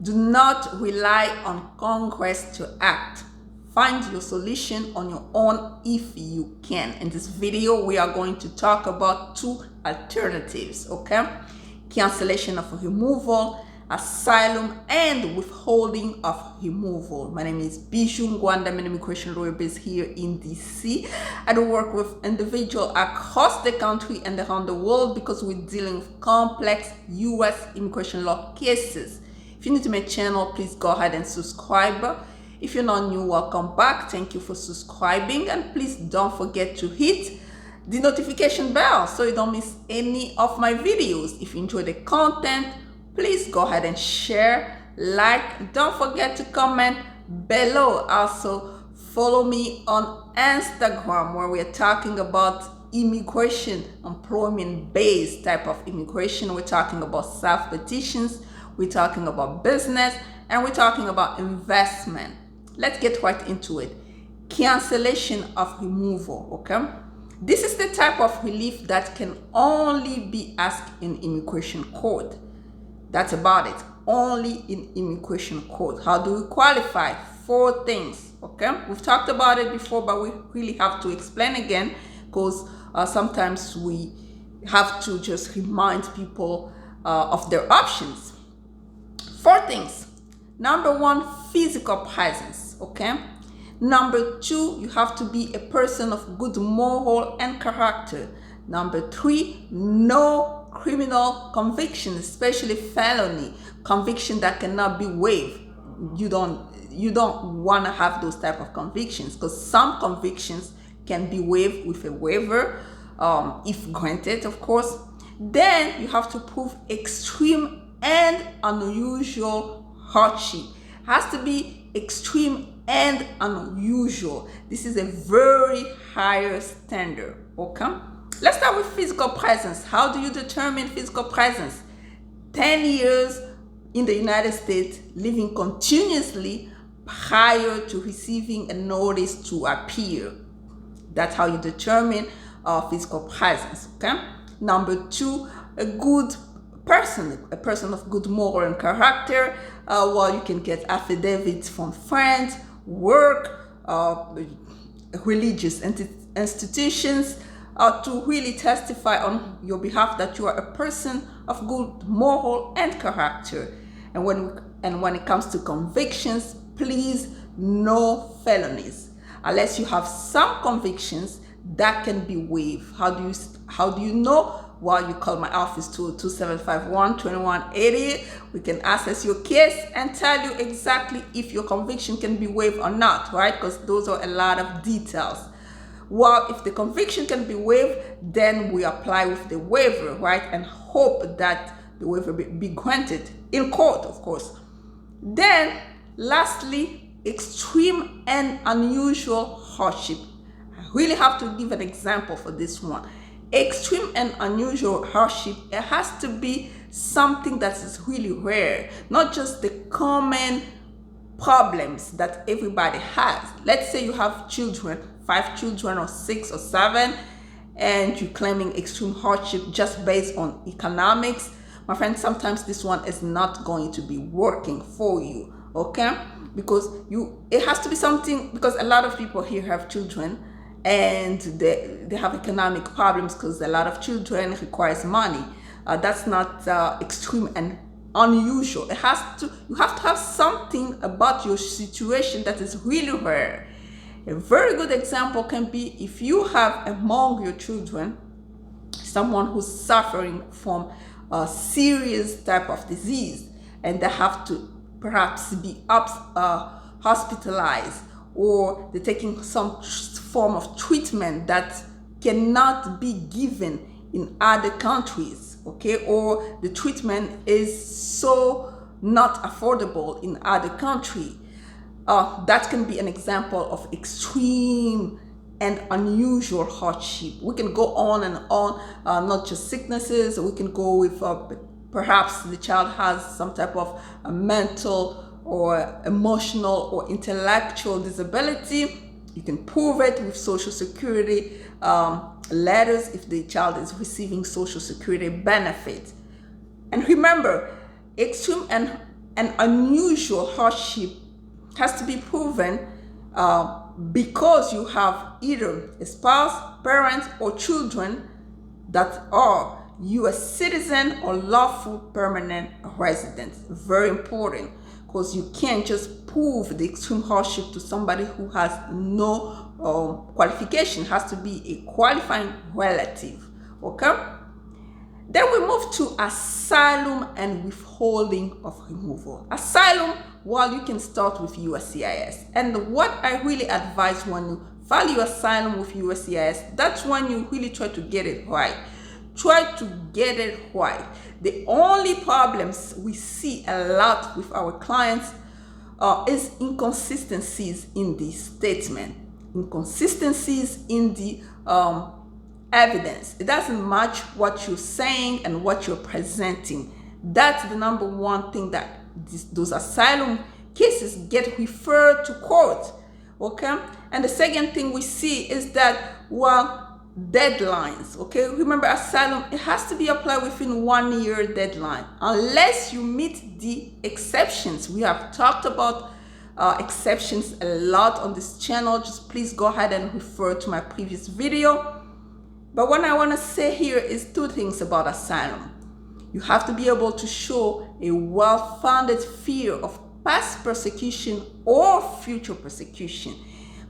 Do not rely on Congress to act. Find your solution on your own if you can. In this video, we are going to talk about two alternatives, okay? Cancellation of removal, asylum, and withholding of removal. My name is Bijoux, Ngwanda. I'm an immigration lawyer based here in DC. I do work with individuals across the country and around the world because we're dealing with complex U.S. immigration law cases. If you're new to my channel, please go ahead and subscribe. If you're not new, welcome back. Thank you for subscribing, and please don't forget to hit the notification bell so you don't miss any of my videos. If you enjoy the content, please go ahead and share, like. Don't forget to comment below. Also, follow me on Instagram, where we are talking about immigration, employment-based type of immigration. We're talking about self-petitions, we're talking about business, and we're talking about investment. Let's get right into it. Cancellation of removal, okay? This is the type of relief that can only be asked in immigration court. That's about it. Only in immigration court. How do we qualify? 4 things, okay? We've talked about it before, but we really have to explain again because sometimes we have to just remind people of their options. 4 things. Number 1, physical presence, okay? Number 2, you have to be a person of good moral and character. Number 3, no criminal conviction, especially felony conviction that cannot be waived. You don't want to have those type of convictions because some convictions can be waived with a waiver, if granted, of course. Then you have to prove extreme and unusual hardship. It has to be extreme and unusual. This is a very higher standard, okay? Let's start with physical presence. How do you determine physical presence? 10 years in the United States, living continuously prior to receiving a notice to appear. That's how you determine physical presence, okay? Number 2, a good person, a person of good moral and character. Well, you can get affidavits from friends, work, religious institutions to really testify on your behalf that you are a person of good moral and character. And when it comes to convictions, please, no felonies, unless you have some convictions that can be waived. How do you know? Well, you call my office to 2751-2180. We can assess your case and tell you exactly if your conviction can be waived or not, right? Because those are a lot of details. Well, if the conviction can be waived, then we apply with the waiver, right? And hope that the waiver be granted in court, of course. Then, lastly, extreme and unusual hardship. I really have to give an example for this one. Extreme and unusual hardship, it has to be something that is really rare, not just the common problems that everybody has. Let's say you have children, 5 children or 6 or 7, and you're claiming extreme hardship just based on economics. My friend, sometimes this one is not going to be working for you, okay? Because it has to be something, because a lot of people here have children and they have economic problems because a lot of children requires money. That's not extreme and unusual. You have to have something about your situation that is really rare. A very good example can be if you have among your children someone who's suffering from a serious type of disease and they have to perhaps be hospitalized, or they're taking some form of treatment that cannot be given in other countries, okay? Or the treatment is so not affordable in other countries. That can be an example of extreme and unusual hardship. We can go on and on, not just sicknesses. We can go with perhaps the child has some type of mental or emotional or intellectual disability. You can prove it with Social Security letters if the child is receiving Social Security benefits. And remember, extreme and an unusual hardship has to be proven because you have either a spouse, parents, or children that are U.S. citizen or lawful permanent residents. Very important, because you can't just prove the extreme hardship to somebody who has no qualification. It has to be a qualifying relative. Okay? Then we move to asylum and withholding of removal. Asylum, well, you can start with USCIS. And what I really advise when you file your asylum with USCIS, that's when you really try to get it right. Try to get it right. The only problems we see a lot with our clients is inconsistencies in the statement, inconsistencies in the evidence. It doesn't match what you're saying and what you're presenting. That's the number one thing that those asylum cases get referred to court. Okay? And the second thing we see is that, well, deadlines. Okay, remember, asylum, it has to be applied within 1 year deadline unless you meet the exceptions. We have talked about exceptions a lot on this channel. Just please go ahead and refer to my previous video. But what I want to say here is two things about asylum. You have to be able to show a well-founded fear of past persecution or future persecution.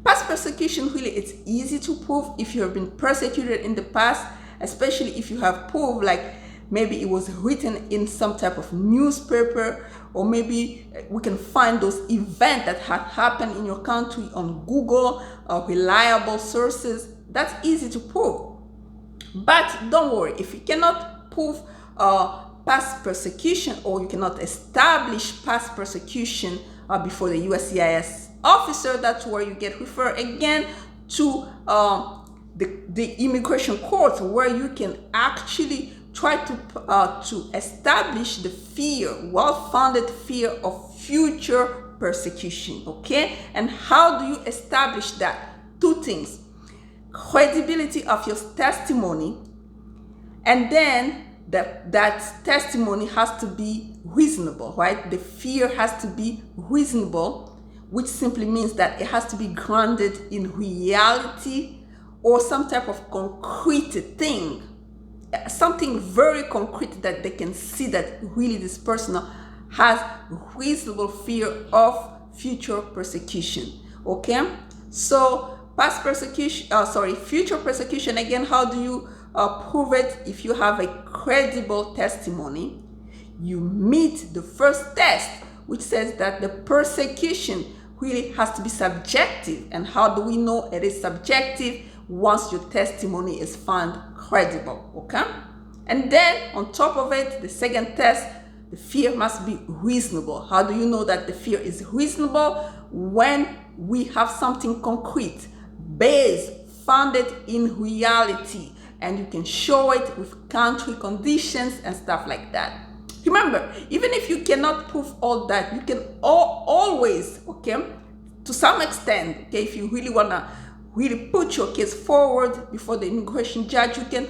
Past persecution, really, it's easy to prove if you have been persecuted in the past, especially if you have proof, like maybe it was written in some type of newspaper, or maybe we can find those events that had happened in your country on Google, reliable sources. That's easy to prove. But don't worry, if you cannot prove past persecution, or you cannot establish past persecution before the USCIS officer, that's where you get referred again to the immigration court, where you can actually try to establish the fear, well-founded fear of future persecution. Okay? And how do you establish that? Two things: credibility of your testimony, and then that testimony has to be reasonable, right? The fear has to be reasonable, which simply means that it has to be grounded in reality or some type of concrete thing, something very concrete that they can see that really this person has reasonable fear of future persecution. Okay? So future persecution, again, how do you prove it? If you have a credible testimony, you meet the first test, which says that the persecution really has to be subjective. And how do we know it is subjective? Once your testimony is found credible. Okay? And then on top of it, the second test, the fear must be reasonable. How do you know that the fear is reasonable? When we have something concrete, based, founded in reality, and you can show it with country conditions and stuff like that. Remember, even if you cannot prove all that, you can always, okay, to some extent, okay, if you really want to really put your case forward before the immigration judge, you can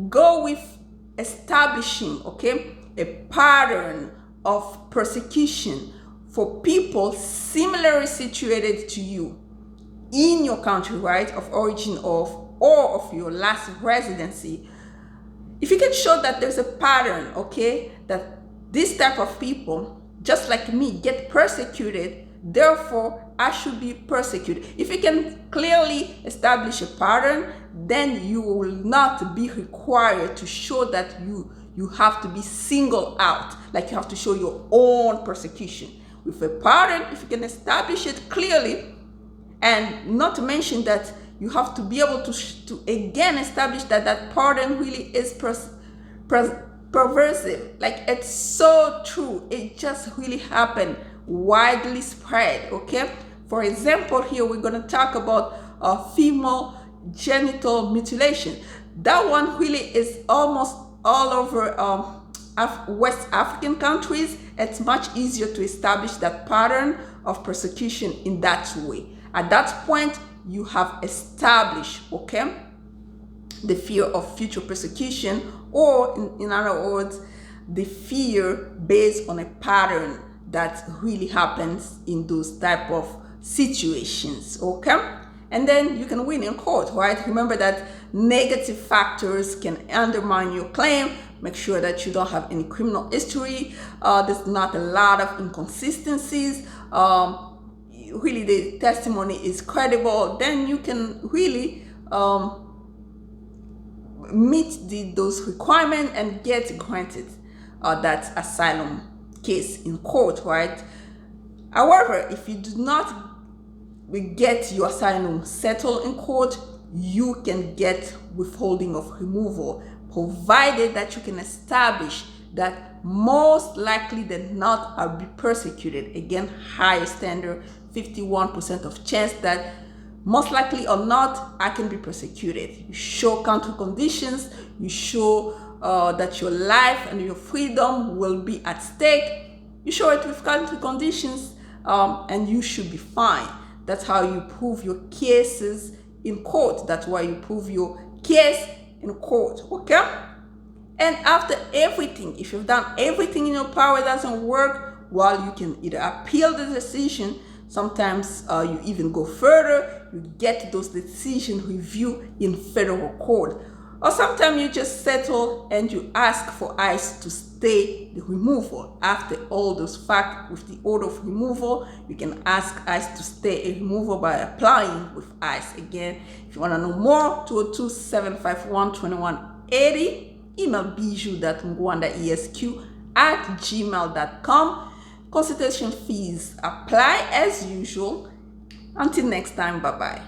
go with establishing, okay, a pattern of persecution for people similarly situated to you in your country, right, of origin or of your last residency. If you can show that there's a pattern, okay, that this type of people, just like me, get persecuted, therefore I should be persecuted. If you can clearly establish a pattern, then you will not be required to show that you have to be singled out, like you have to show your own persecution. With a pattern, if you can establish it clearly, and not to mention that you have to be able to again establish that that pattern really is pervasive. Like, it's so true. It just really happened, widely spread. Okay. For example, here we're going to talk about female genital mutilation. That one really is almost all over West African countries. It's much easier to establish that pattern of persecution in that way. At that point, you have established, okay, the fear of future persecution, or in other words, the fear based on a pattern that really happens in those type of situations. Okay, and then you can win in court, right? Remember that negative factors can undermine your claim. Make sure that you don't have any criminal history. There's not a lot of inconsistencies. Really the testimony is credible. Then you can really meet those requirements and get granted that asylum case in court, right? However, if you do not get your asylum settled in court, you can get withholding of removal, provided that you can establish that most likely than not I'll be persecuted. Again, high standard, 51% of chance that most likely or not I can be persecuted. You show counter conditions, you show that your life and your freedom will be at stake. You show it with counter conditions, and you should be fine. That's how you prove your cases in court. That's why you prove your case in court, okay? And after everything, if you've done everything in your power, it doesn't work, well, you can either appeal the decision. Sometimes you even go further, you get those decisions reviewed in federal court. Or sometimes you just settle and you ask for ICE to stay the removal. After all those facts with the order of removal, you can ask ICE to stay a removal by applying with ICE. Again, if you want to know more, 202-751-2180. Email bijoux.ngwandaesq@gmail.com. Consultation fees apply as usual. Until next time, bye-bye.